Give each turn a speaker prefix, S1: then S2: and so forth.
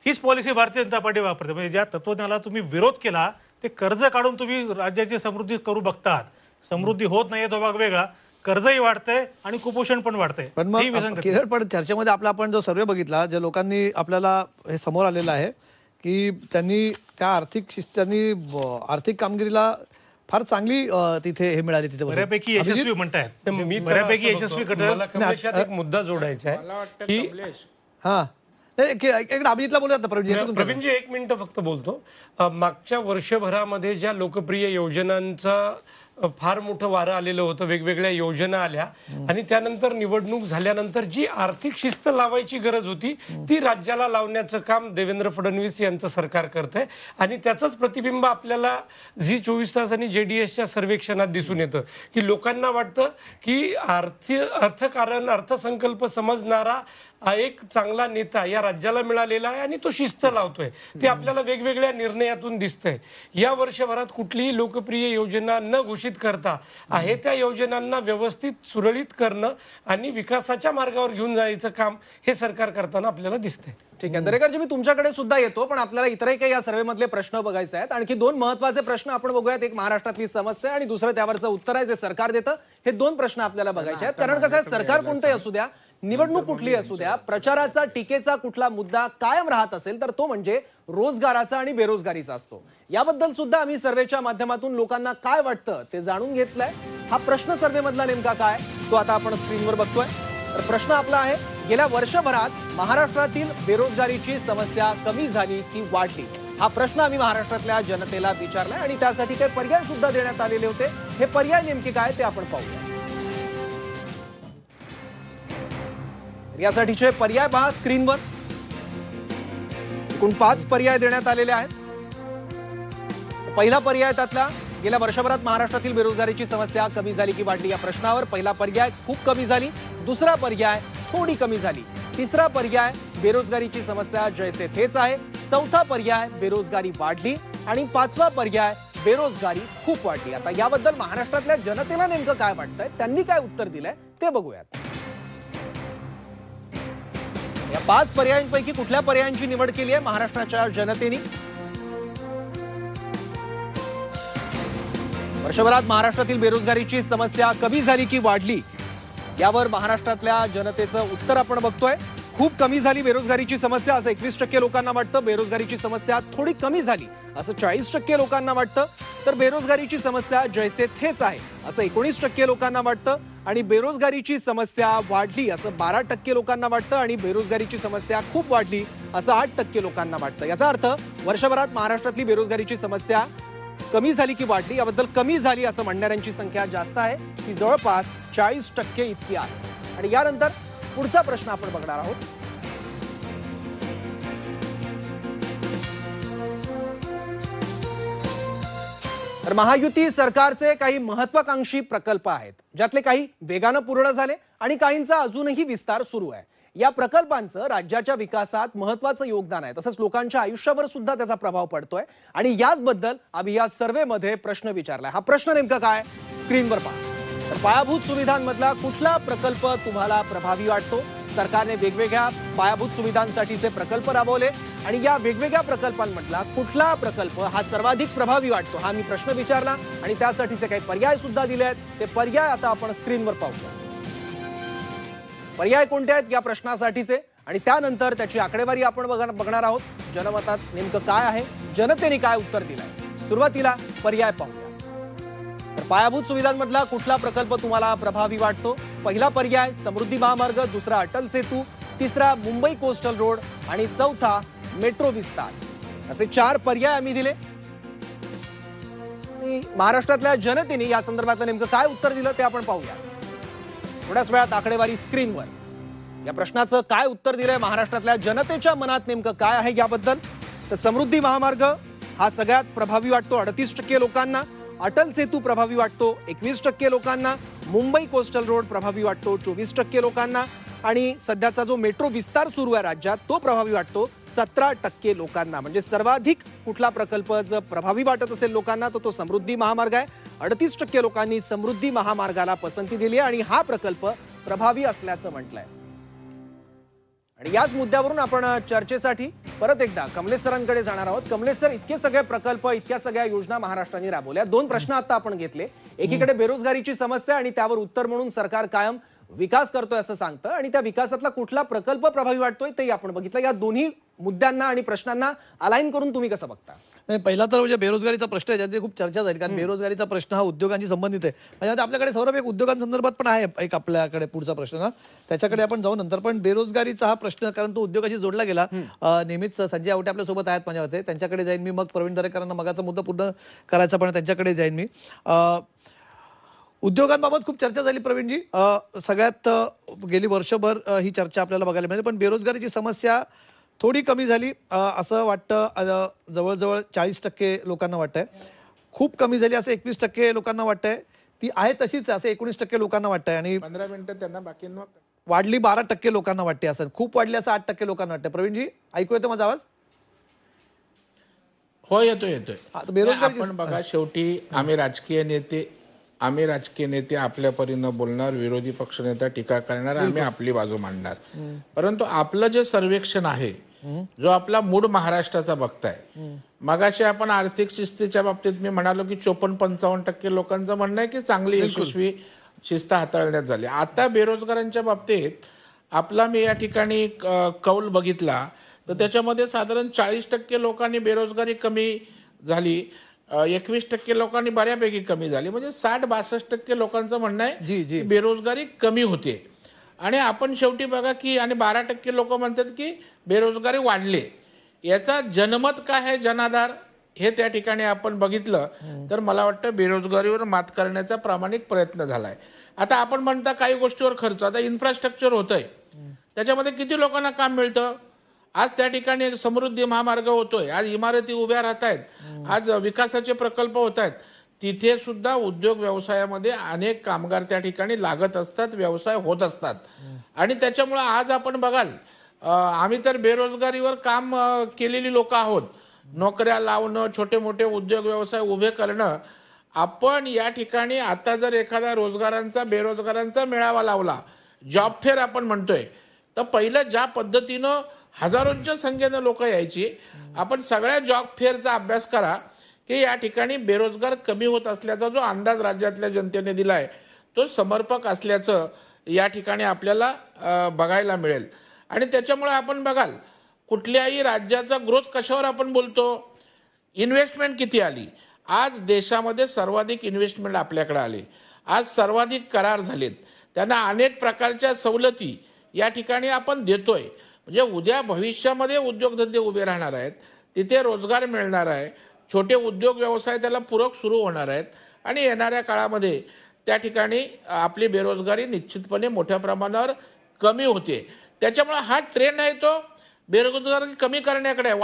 S1: हीच policy Bharatiya Janata party वापरते। म्हणजे ज्या तत्वज्ञानाला तुम्ही विरोध केला ते कर्ज काढून तुम्ही राज्याची समृद्धी करू बघतात, समृद्धी होत नाहीये तो भाग वेगळा, कर्जही वाढतंय आणि कुपोषण पण वाढतंय।
S2: पण
S1: ही
S2: मग
S1: विसंगती
S2: किरण, पण चर्चेमध्ये आपण जो सर्वे बघितला, ज्या लोकांनी आपल्याला हे समोर आलेलं आहे की त्यांनी त्या आर्थिक कामगिरीला फार चांगली तिथे हे मिळाली, तिथे
S1: बऱ्यापैकी यशस्वी म्हणतायत,
S3: मी
S1: बऱ्यापैकी यशस्वी घटक।
S3: मला कमलेशात एक मुद्दा जोडायचा आहे की
S2: हा एक अभिजितला बोलतात ना
S3: प्रवीणजी, एक मिनिट फक्त बोलतो। मागच्या वर्षभरामध्ये ज्या लोकप्रिय योजनांचा फार मोठं वारं आलेलं होतं, वेगवेगळ्या योजना आल्या आणि त्यानंतर निवडणूक झाल्यानंतर जी आर्थिक शिस्त लावायची गरज होती ती राज्याला लावण्याचं काम देवेंद्र फडणवीस यांचं सरकार करतंय आणि त्याचंच प्रतिबिंब आपल्याला झी 24 तास आणि जेडीएसच्या सर्वेक्षणात दिसून येतं की लोकांना वाटतं की अर्थकारण अर्थसंकल्प समजणारा एक चांगला नेता या राज्याला मिळालेला आहे आणि तो शिस्त लावतोय, ते आपल्याला वेगवेगळ्या निर्णयातून दिसतंय। या वर्षभरात कुठलीही लोकप्रिय योजना न घोषित करता आहे त्या योजनांना व्यवस्थित सुरळीत करणं आणि विकासाच्या मार्गावर घेऊन जायचं काम हे सरकार करताना आपल्याला दिसतंय।
S4: ठीक आहे दरेकरजी, मी तुमच्याकडे सुद्धा येतो, पण आपल्याला इतरही काही या सर्वे मधले प्रश्न बघायचे आहेत। आणखी दोन महत्त्वाचे प्रश्न आपण बघूयात, एक महाराष्ट्रातली समस्या आणि दुसरं त्यावरचं उत्तर आहे जे सरकार देतं। हे दोन प्रश्न आपल्याला बघायचे आहेत, कारण कसं आहे, सरकार कोणतंही असू द्या, निवडणूक कुठली असू द्या, प्रचाराचा टीकेचा कुठला मुद्दा कायम राहत असेल तर तो म्हणजे रोजगाराचा आणि बेरोजगारीचा असतो। याबद्दल सुद्धा आम्ही सर्वेच्या माध्यमातून लोकांना काय वाटतं ते जाणून घेतलंय। हा प्रश्न सर्वे मधला नेमका काय तो आता आपण स्क्रीनवर बघतोय। तर प्रश्न आपला आहे, गेल्या वर्षभरात महाराष्ट्रातील बेरोजगारीची समस्या कमी झाली की वाढली? हा प्रश्न आम्ही महाराष्ट्रातल्या जनतेला विचारलाय आणि त्यासाठी काही पर्याय सुद्धा देण्यात आलेले होते। हे पर्याय नेमके काय ते आपण पाहूया। यासाठीचे पर्याय पहा स्क्रीनवर, एकूण 5 पर्याय देण्यात आलेले आहेत। पहिला पर्याय त्यातला, गेल्या वर्षभरात महाराष्ट्रातील बेरोजगारीची समस्या कमी झाली की वाढली या प्रश्नावर पहिला पर्याय खूप कमी झाली, दुसरा पर्याय थोडी कमी झाली, तिसरा पर्याय बेरोजगारीची समस्या जैसे थेच आहे, चौथा पर्याय बेरोजगारी वाढली आणि पाचवा पर्याय बेरोजगारी खूप वाढली। आता याबद्दल महाराष्ट्रातल्या जनतेला नेमकं काय वाटतंय, त्यांनी काय उत्तर दिलंय ते बघूयात। या 5 पर्यायांपैकी कुठल्या पर्यायांची निवड केली आहे महाराष्ट्राच्या जनतेने? वर्षभरात महाराष्ट्रातील बेरोजगारीची समस्या कमी झाली की वाढली यावर महाराष्ट्रातल्या जनतेचं उत्तर आपण बघतोय। खूप कमी झाली बेरोजगारीची समस्या असं 21% लोकांना वाटतं, बेरोजगारीची समस्या थोडी कमी झाली असं 40% लोकांना वाटतं, तर बेरोजगारीची समस्या जैसे थेच आहे असं 19% लोकांना वाटतं आणि बेरोजगारीची समस्या वाढली असं 12% लोकांना वाटतं आणि बेरोजगारीची समस्या खूप वाढली असं 8% लोकांना वाटतं। याचा अर्थ वर्षभरात महाराष्ट्रातली बेरोजगारीची समस्या कमी झाली की वाढली, याबद्दल कमी झाली असं म्हणणाऱ्यांची संख्या जास्त आहे, ती जवळपास 40% इतकी आहे। आणि यानंतर पुढचा प्रश्न आपण बघणार आहोत। तर महायुती सरकारचे काही महत्वाकांक्षी प्रकल्प आहेत, ज्यातले काही वेगानं पूर्ण झाले आणि काहींचा अजूनही विस्तार सुरू आहे। या प्रकल्पांचं राज्याच्या विकासात महत्वाचं योगदान आहे, तसंच लोकांच्या आयुष्यावर सुद्धा त्याचा प्रभाव पडतोय आणि याचबद्दल आम्ही या सर्वेमध्ये प्रश्न विचारलाय। हा प्रश्न नेमका काय स्क्रीनवर पहा। तर पायाभूत सुविधांमधला कुठला प्रकल्प तुम्हाला प्रभावी वाटतो? सरकारने वेगवेगळ्या पायाभूत सुविधांसाठीचे प्रकल्प राबवले आणि या वेगवेगळ्या प्रकल्पांमधला कुठला प्रकल्प हा सर्वाधिक प्रभावी वाटतो हा मी प्रश्न विचारला आणि त्यासाठीचे काही पर्याय सुद्धा दिले आहेत। ते पर्याय आता आपण स्क्रीनवर पाहूया। पर्याय कोणते आहेत या प्रश्नासाठीचे आणि त्यानंतर त्याची आकडेवारी आपण बघणार आहोत। जनमतात नेमकं काय आहे, जनतेने काय उत्तर दिलंय। सुरुवातीला पर्याय पाहूया। तर पायाभूत सुविधांमधला कुठला प्रकल्प तुम्हाला प्रभावी वाटतो? पहिला पर्याय समृद्धी महामार्ग, दुसरा अटल सेतू, तिसरा मुंबई कोस्टल रोड आणि चौथा मेट्रो विस्तार असे 4 पर्याय आम्ही दिले। महाराष्ट्रातल्या जनतेने या संदर्भातलं नेमकं काय उत्तर दिलं ते आपण पाहूया। थोड्याच वेळात आकडेवारी स्क्रीनवर। या प्रश्नाचं काय उत्तर दिलंय महाराष्ट्रातल्या जनतेच्या मनात नेमकं काय आहे याबद्दल? तर समृद्धी महामार्ग हा सगळ्यात प्रभावी वाटतो 38% लोकांना, अटल सेतू प्रभावी वाटतो 21% लोकांना, मुंबई कोस्टल रोड प्रभावी वाटतो 24% लोकांना आणि सध्याचा जो मेट्रो विस्तार सुरू आहे राज्यात तो प्रभावी वाटतो 17% लोकांना। म्हणजे सर्वाधिक कुठला प्रकल्प जर प्रभावी वाटत असेल लोकांना तर तो समृद्धी महामार्ग आहे। 38% लोकांनी समृद्धी महामार्गाला पसंती दिली आणि हा प्रकल्प प्रभावी असल्याचं म्हटलंय। आणि याच मुद्द्यावरून आपण चर्चेसाठी परत एकदा कमलेश सरांकडे जाणार आहोत. कमलेश सर, इतके सगळे प्रकल्प, इतक्या सगळ्या योजना महाराष्ट्राने राबवल्या. दोन प्रश्न आता आपण घेतले. एकीकडे बेरोजगारीची समस्या आणि त्यावर उत्तर म्हणून सरकार कायम विकास करतोय असं सांगतं आणि त्या विकासातला कुठला प्रकल्प प्रभावी वाटतोय तेही आपण बघितलं. या दोन्ही मुद्द्यांना आणि प्रश्नांना अलाइन करून तुम्ही कसं बघता?
S2: नाही, पहिला तर म्हणजे बेरोजगारीचा प्रश्न आहे, ज्याची खूप चर्चा झाली, कारण बेरोजगारीचा प्रश्न हा उद्योगांशी संबंधित आहे. म्हणजे आता आपल्याकडे सौरभ एक उद्योगांसंदर्भात पण आहे एक आपल्याकडे पुढचा प्रश्न ना, त्याच्याकडे आपण जाऊ नंतर. पण बेरोजगारीचा हा प्रश्न, कारण तो उद्योगाशी जोडला गेला. नेहमीच संजय आवटे आपल्या सोबत आहेत माझ्या मते, त्यांच्याकडे जाईन मी. मग प्रवीण दरेकरांना मगाचा मुद्दा पूर्ण करायचा, पण त्यांच्याकडे जाईन मी. उद्योगांबाबत खूप चर्चा झाली प्रवीणजी. सगळ्यात गेली वर्षभर ही चर्चा आपल्याला बघायला मिळते. पण बेरोजगारीची समस्या थोडी कमी झाली असं वाटतं. जवळजवळ 40% लोकांना वाटतंय. खूप कमी झाली असं 21% लोकांना वाटतंय. ती आहे तशीच असं 19% लोकांना वाटतंय. आणि
S5: 15 मिनिटं त्यांना बाकी
S2: वाढली 12% लोकांना वाटते असं. खूप वाढली असं 8% लोकांना वाटतं. प्रवीणजी, ऐकू येतो माझा आवाज?
S5: हो, येतोय.
S2: आता बेरोजगारीची
S5: आपण बघा, शेवटी आम्ही राजकीय नेते आपल्या परीनं बोलणार, विरोधी पक्षनेता टीका करणार, आम्ही आपली बाजू मांडणार. परंतु आपलं जे सर्वेक्षण आहे, जो आपला मूळ महाराष्ट्राचा बघताय, मगाशी आपण आर्थिक शिस्तीच्या बाबतीत मी म्हणालो की 54-55% लोकांचं म्हणणं आहे की चांगली यशस्वी शिस्त हाताळण्यात झाली. आता बेरोजगारांच्या बाबतीत आपला मी या ठिकाणी कौल बघितला तर त्याच्यामध्ये साधारण 40% लोकांनी बेरोजगारी कमी झाली, 21% लोकांनी बऱ्यापैकी कमी झाली. म्हणजे 60-62% लोकांचं म्हणणं आहे की बेरोजगारी कमी होते. आणि आपण शेवटी बघा की आणि 12% लोक म्हणतात की बेरोजगारी वाढले. याचा जनमत काय आहे, जनाधार, हे त्या ठिकाणी आपण बघितलं तर मला वाटतं बेरोजगारीवर मात करण्याचा प्रामाणिक प्रयत्न झालाय. आता आपण म्हणता काही गोष्टीवर खर्च, आता इन्फ्रास्ट्रक्चर होतंय, त्याच्यामध्ये किती लोकांना काम मिळतं? आज त्या ठिकाणी समृद्धी महामार्ग होतोय, आज इमारती उभ्या राहत आहेत, आज विकासाचे प्रकल्प होत आहेत. तिथे सुद्धा उद्योग व्यवसायामध्ये अनेक कामगार त्या ठिकाणी लागत असतात, व्यवसाय होत असतात. आणि त्याच्यामुळे आज आपण बघाल, आम्ही तर बेरोजगारीवर काम केलेली लोक आहोत. नोकऱ्या लावणं, छोटे मोठे उद्योग व्यवसाय उभे करणं. आपण या ठिकाणी आता जर एखादा बेरोजगारांचा मेळावा लावला, जॉब फेअर आपण म्हणतोय, तर पहिलं ज्या पद्धतीनं हजारोंच्या संख्येनं लोक यायची, आपण सगळ्या जॉब फेअरचा अभ्यास करा की या ठिकाणी बेरोजगार कमी होत असल्याचा जो अंदाज राज्यातल्या जनतेने दिलाय तो समर्पक असल्याचं या ठिकाणी आपल्याला बघायला मिळेल. आणि त्याच्यामुळे आपण बघाल, कुठल्याही राज्याचा ग्रोथ कशावर आपण बोलतो, इन्व्हेस्टमेंट किती आली. आज देशामध्ये सर्वाधिक इन्व्हेस्टमेंट आपल्याकडे आले, आज सर्वाधिक करार झालेत, त्यांना अनेक प्रकारच्या सवलती या ठिकाणी आपण देतोय. म्हणजे उद्या भविष्यामध्ये उद्योगधंदे उभे राहणार आहेत, तिथे रोजगार मिळणार आहे, छोटे उद्योग व्यवसाय त्याला पूरक सुरू होणार आहेत आणि येणाऱ्या काळामध्ये त्या ठिकाणी आपली बेरोजगारी निश्चितपणे मोठ्या प्रमाणावर कमी होते. त्याच्यामुळे हा ट्रेंड आहे तो बेरोजगारी कमी करण्याकडे आहे.